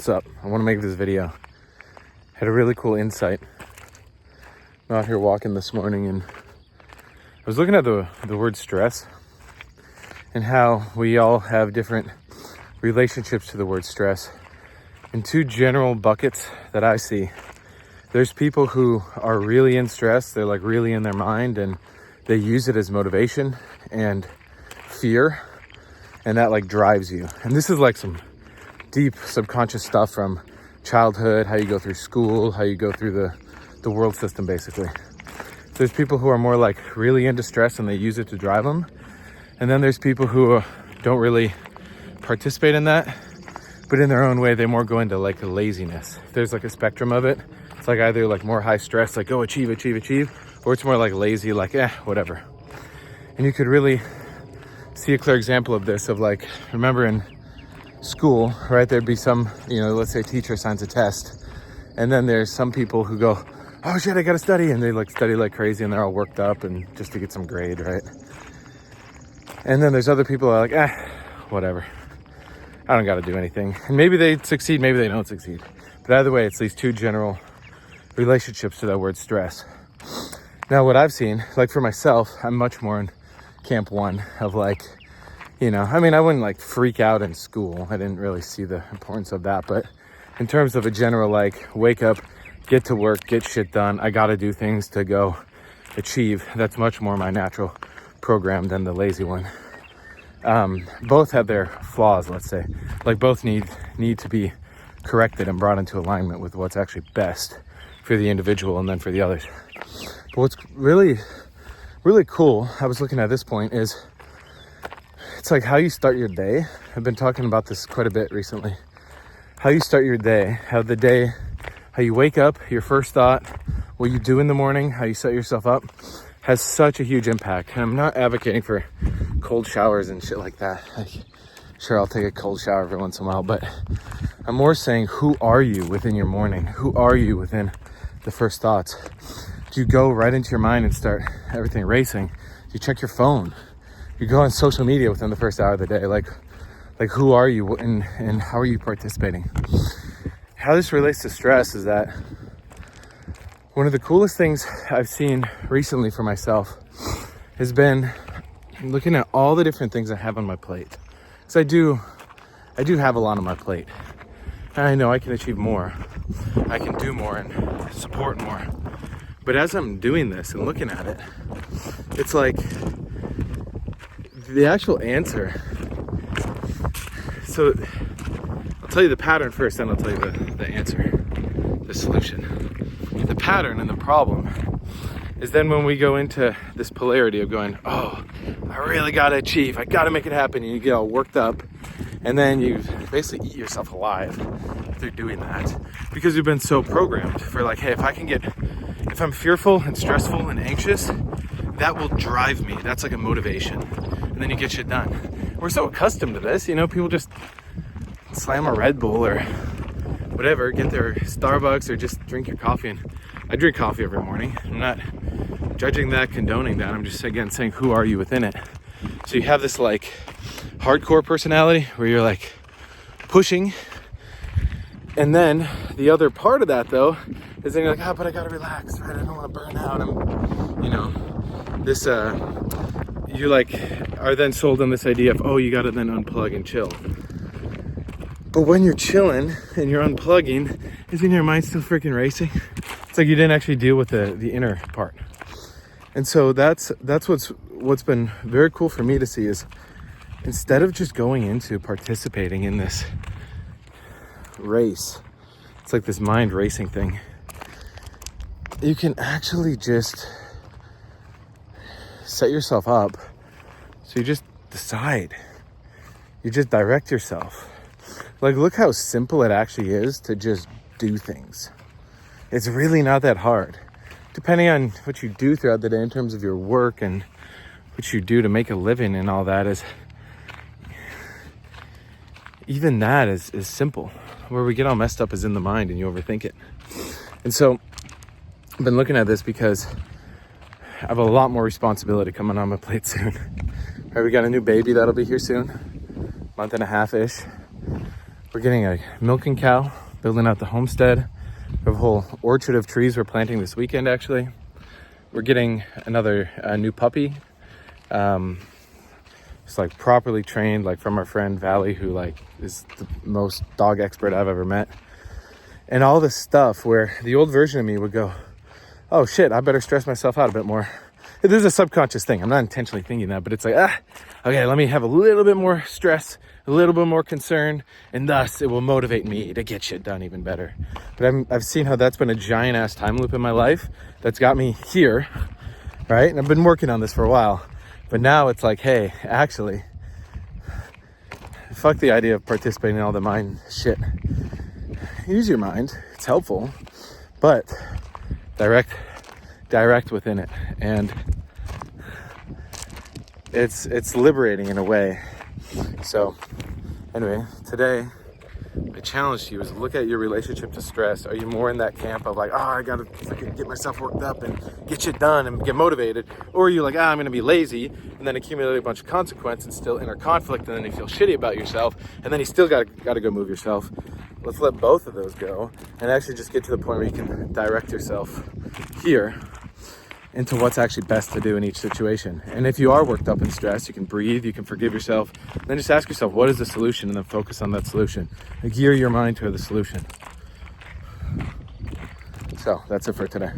what's up? I want to make this video. Had a really cool insight. I'm out here walking this morning and I was looking at the word stress and how we all have different relationships to the word stress. In two general buckets that I see, there's people who are really in stress. They're like really in their mind and they use it as motivation and fear, and that like drives you. And this is like some deep subconscious stuff from childhood, how you go through school, how you go through the world system basically. So there's people who are more like really into stress and they use it to drive them. And then there's people who don't really participate in that, but in their own way, they more go into like a laziness. There's like a spectrum of it. It's like either like more high stress, like go achieve, or it's more like lazy, like whatever. And you could really see a clear example of this of like, remember in school, right? There'd be some, let's say a teacher assigns a test, and then there's some people who go, oh shit, I gotta study, and they like study like crazy and they're all worked up and just to get some grade, right? And then there's other people who are like, whatever, I don't gotta do anything. And maybe they succeed, maybe they don't succeed. But either way, it's these two general relationships to that word stress. Now, what I've seen, like for myself, I'm much more in camp one of like, I wouldn't like freak out in school. I didn't really see the importance of that. But in terms of a general, like wake up, get to work, get shit done. I got to do things to go achieve. That's much more my natural program than the lazy one. Both have their flaws, let's say. Like both need to be corrected and brought into alignment with what's actually best for the individual and then for the others. But what's really, really cool, I was looking at this point, is it's like how you start your day. I've been talking about this quite a bit recently. How you start your day, how you wake up, your first thought, what you do in the morning, how you set yourself up, has such a huge impact. And I'm not advocating for cold showers and shit like that. Sure, I'll take a cold shower every once in a while, but I'm more saying, who are you within your morning? Who are you within the first thoughts? Do you go right into your mind and start everything racing? Do you check your phone? You go on social media within the first hour of the day. Like who are you and how are you participating? How this relates to stress is that one of the coolest things I've seen recently for myself has been looking at all the different things I have on my plate. Because I do have a lot on my plate. And I know I can achieve more. I can do more and support more. But as I'm doing this and looking at it, it's like the actual answer. So I'll tell you the pattern first, then I'll tell you the answer, the solution. The pattern and the problem is then when we go into this polarity of going, oh, I really gotta achieve, I gotta make it happen, and you get all worked up, and then you basically eat yourself alive through doing that because you've been so programmed for like, hey, if I'm fearful and stressful and anxious, that will drive me. That's like a motivation. And then you get shit done. We're so accustomed to this, people just slam a Red Bull or whatever, get their Starbucks or just drink your coffee. And I drink coffee every morning. I'm not judging that, condoning that. I'm just, again, saying, who are you within it? So you have this like hardcore personality where you're like pushing. And then the other part of that though, is then you're like, but I gotta relax, right? I don't want to burn out. You like are then sold on this idea of, you gotta then unplug and chill. But when you're chilling and you're unplugging, isn't your mind still freaking racing? It's like you didn't actually deal with the inner part. And so that's what's been very cool for me to see is instead of just going into participating in this race, it's like this mind racing thing, you can actually just set yourself up. So you just decide, you just direct yourself. Like, look how simple it actually is to just do things. It's really not that hard. Depending on what you do throughout the day in terms of your work and what you do to make a living and all that, is even that is simple. Where we get all messed up is in the mind and you overthink it. And so I've been looking at this because I have a lot more responsibility coming on my plate soon. Right, we got a new baby that'll be here soon, month and a half-ish. We're getting a milking cow, building out the homestead. We have a whole orchard of trees we're planting this weekend, actually. We're getting another new puppy. It's like properly trained, like from our friend Valley, who like is the most dog expert I've ever met. And all this stuff where the old version of me would go, oh shit, I better stress myself out a bit more. This is a subconscious thing. I'm not intentionally thinking that, but it's like, okay, let me have a little bit more stress, a little bit more concern, and thus it will motivate me to get shit done even better. But I've seen how that's been a giant ass time loop in my life that's got me here, right? And I've been working on this for a while, but now it's like, hey, actually, fuck the idea of participating in all the mind shit. Use your mind, it's helpful, but direct within it, and it's liberating in a way. So anyway, today my challenge to you is look at your relationship to stress. Are you more in that camp of like, oh, I gotta get myself worked up and get shit done and get motivated, or are you like, I'm gonna be lazy and then accumulate a bunch of consequence and still inner conflict, and then you feel shitty about yourself, and then you still gotta go move yourself? Let's let both of those go and actually just get to the point where you can direct yourself here into what's actually best to do in each situation. And if you are worked up and stressed, you can breathe, you can forgive yourself, then just ask yourself, what is the solution? And then focus on that solution. And gear your mind to the solution. So that's it for today.